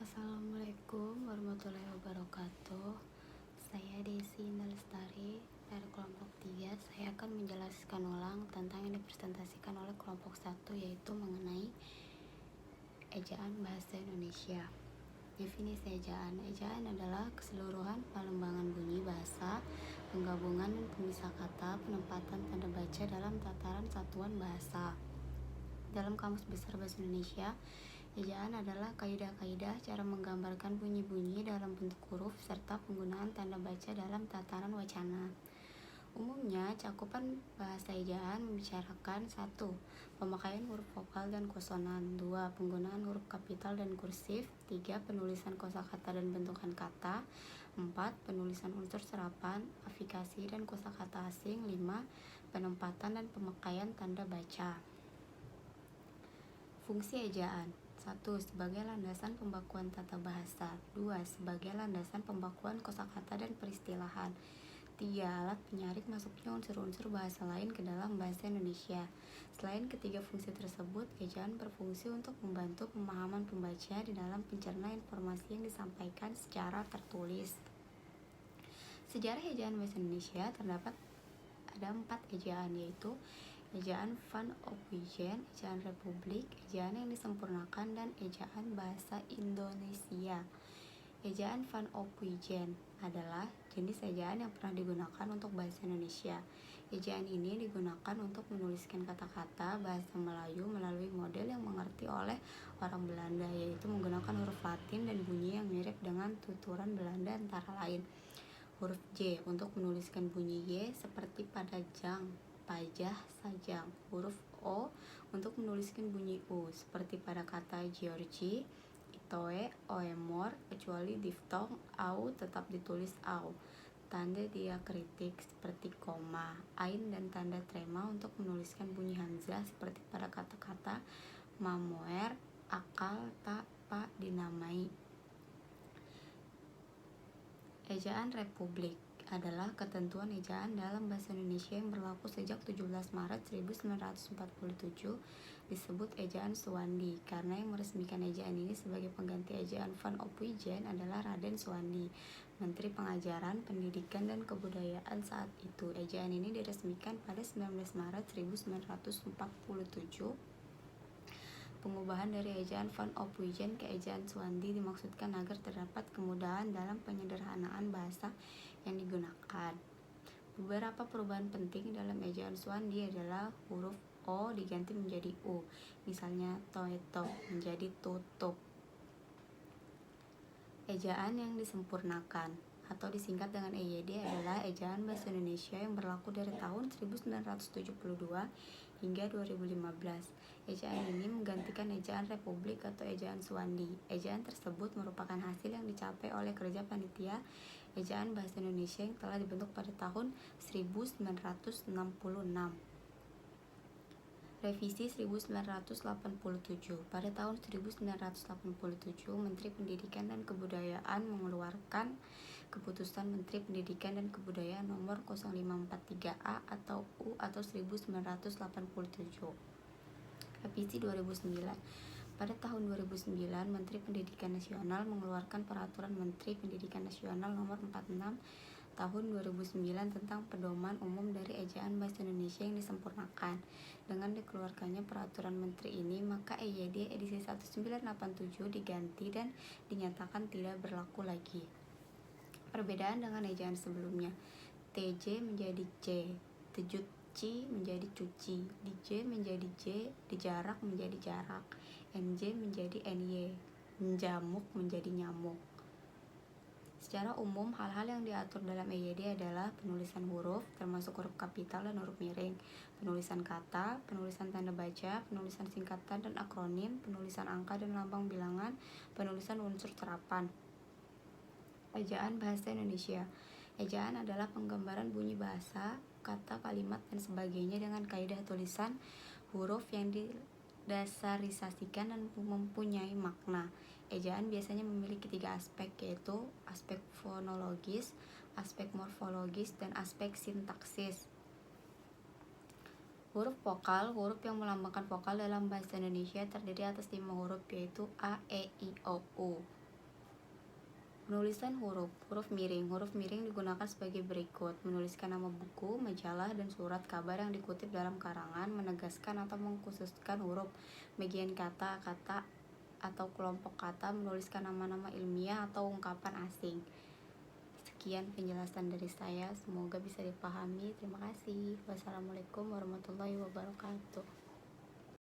Assalamualaikum warahmatullahi wabarakatuh. Saya Desi Indalestari dari kelompok 3. Saya akan menjelaskan ulang tentang yang dipresentasikan oleh kelompok 1, yaitu mengenai ejaan bahasa Indonesia. Definisi ejaan. Ejaan adalah keseluruhan pelembangan bunyi bahasa, penggabungan dan pemisah kata, penempatan tanda baca dalam tataran satuan bahasa. Dalam Kamus Besar Bahasa Indonesia, ejaan adalah kaidah-kaidah cara menggambarkan bunyi-bunyi dalam bentuk huruf serta penggunaan tanda baca dalam tataran wacana. Umumnya, cakupan bahasa ejaan membicarakan 1. Pemakaian huruf vokal dan konsonan. 2. Penggunaan huruf kapital dan kursif. 3. Penulisan kosakata dan bentukan kata. 4. Penulisan unsur serapan, afikasi dan kosakata asing. 5. Penempatan dan pemakaian tanda baca. Fungsi ejaan. 1. Sebagai landasan pembakuan tata bahasa. 2. Sebagai landasan pembakuan kosakata dan peristilahan. 3. Alat penyaring masuknya unsur-unsur bahasa lain ke dalam bahasa Indonesia. Selain ketiga fungsi tersebut, ejaan berfungsi untuk membantu pemahaman pembaca di dalam pencerna informasi yang disampaikan secara tertulis. Sejarah ejaan bahasa Indonesia terdapat ada 4 ejaan, yaitu ejaan Van Ophuijsen, ejaan Republik, ejaan yang disempurnakan, dan ejaan bahasa Indonesia. Ejaan Van Ophuijsen adalah jenis ejaan yang pernah digunakan untuk bahasa Indonesia. Ejaan ini digunakan untuk menuliskan kata-kata bahasa Melayu melalui model yang mengerti oleh orang Belanda, yaitu menggunakan huruf Latin dan bunyi yang mirip dengan tuturan Belanda antara lain. Huruf J untuk menuliskan bunyi Y seperti pada jang, pajah, sajang. Huruf O untuk menuliskan bunyi U seperti pada kata Georgie, Itoe, Oemor, kecuali diftong au tetap ditulis au. Tanda diakritik seperti koma, ain, dan tanda trema untuk menuliskan bunyi hamzah seperti pada kata-kata mamoer, akal, tak, pa, dinamai. Ejaan Republik adalah ketentuan ejaan dalam bahasa Indonesia yang berlaku sejak 17 Maret 1947, disebut ejaan Suwandi karena yang meresmikan ejaan ini sebagai pengganti ejaan Van Ophuijsen adalah Raden Suwandi, Menteri Pengajaran, Pendidikan dan Kebudayaan saat itu. Ejaan ini diresmikan pada 19 Maret 1947. Pengubahan dari ejaan Van Ophuijsen ke ejaan Suwandi dimaksudkan agar terdapat kemudahan dalam penyederhanaan bahasa yang digunakan. Beberapa perubahan penting dalam ejaan Suwandi adalah huruf O diganti menjadi U, misalnya toeto menjadi tutup. Ejaan yang disempurnakan atau disingkat dengan EYD adalah ejaan bahasa Indonesia yang berlaku dari tahun 1972 hingga 2015. Ejaan ini menggantikan ejaan Republik atau ejaan Suwandi. Ejaan tersebut merupakan hasil yang dicapai oleh kerja panitia ejaan bahasa Indonesia yang telah dibentuk pada tahun 1966. Revisi 1987. Pada tahun 1987, Menteri Pendidikan dan Kebudayaan mengeluarkan Keputusan Menteri Pendidikan dan Kebudayaan Nomor 0543A atau U atau 1987. Revisi 2009. Pada tahun 2009, Menteri Pendidikan Nasional mengeluarkan Peraturan Menteri Pendidikan Nasional Nomor 46 Tahun 2009 tentang pedoman umum dari ejaan bahasa Indonesia yang disempurnakan. Dengan dikeluarkannya peraturan menteri ini, maka EYD edisi 1987 diganti dan dinyatakan tidak berlaku lagi. Perbedaan dengan ejaan sebelumnya, TJ menjadi C, tejuci menjadi cuci, DJ menjadi J, dijarak menjadi jarak, NJ menjadi NY, menjamuk menjadi nyamuk. Secara umum, hal-hal yang diatur dalam EYD adalah penulisan huruf, termasuk huruf kapital dan huruf miring, penulisan kata, penulisan tanda baca, penulisan singkatan dan akronim, penulisan angka dan lambang bilangan, penulisan unsur serapan. Ejaan bahasa Indonesia. Ejaan adalah penggambaran bunyi bahasa, kata, kalimat, dan sebagainya dengan kaidah tulisan huruf yang didasarisasikan dan mempunyai makna. Ejaan biasanya memiliki 3 aspek, yaitu aspek fonologis, aspek morfologis, dan aspek sintaksis. Huruf vokal, huruf yang melambangkan vokal dalam bahasa Indonesia terdiri atas 5 huruf, yaitu A, E, I, O, U. Penulisan huruf. Huruf miring. Huruf miring digunakan sebagai berikut: menuliskan nama buku, majalah, dan surat kabar yang dikutip dalam karangan, menegaskan atau mengkhususkan huruf, bagian kata, kata atau kelompok kata, menuliskan nama-nama ilmiah atau ungkapan asing. Sekian penjelasan dari saya, semoga bisa dipahami. Terima kasih. Wassalamualaikum warahmatullahi wabarakatuh.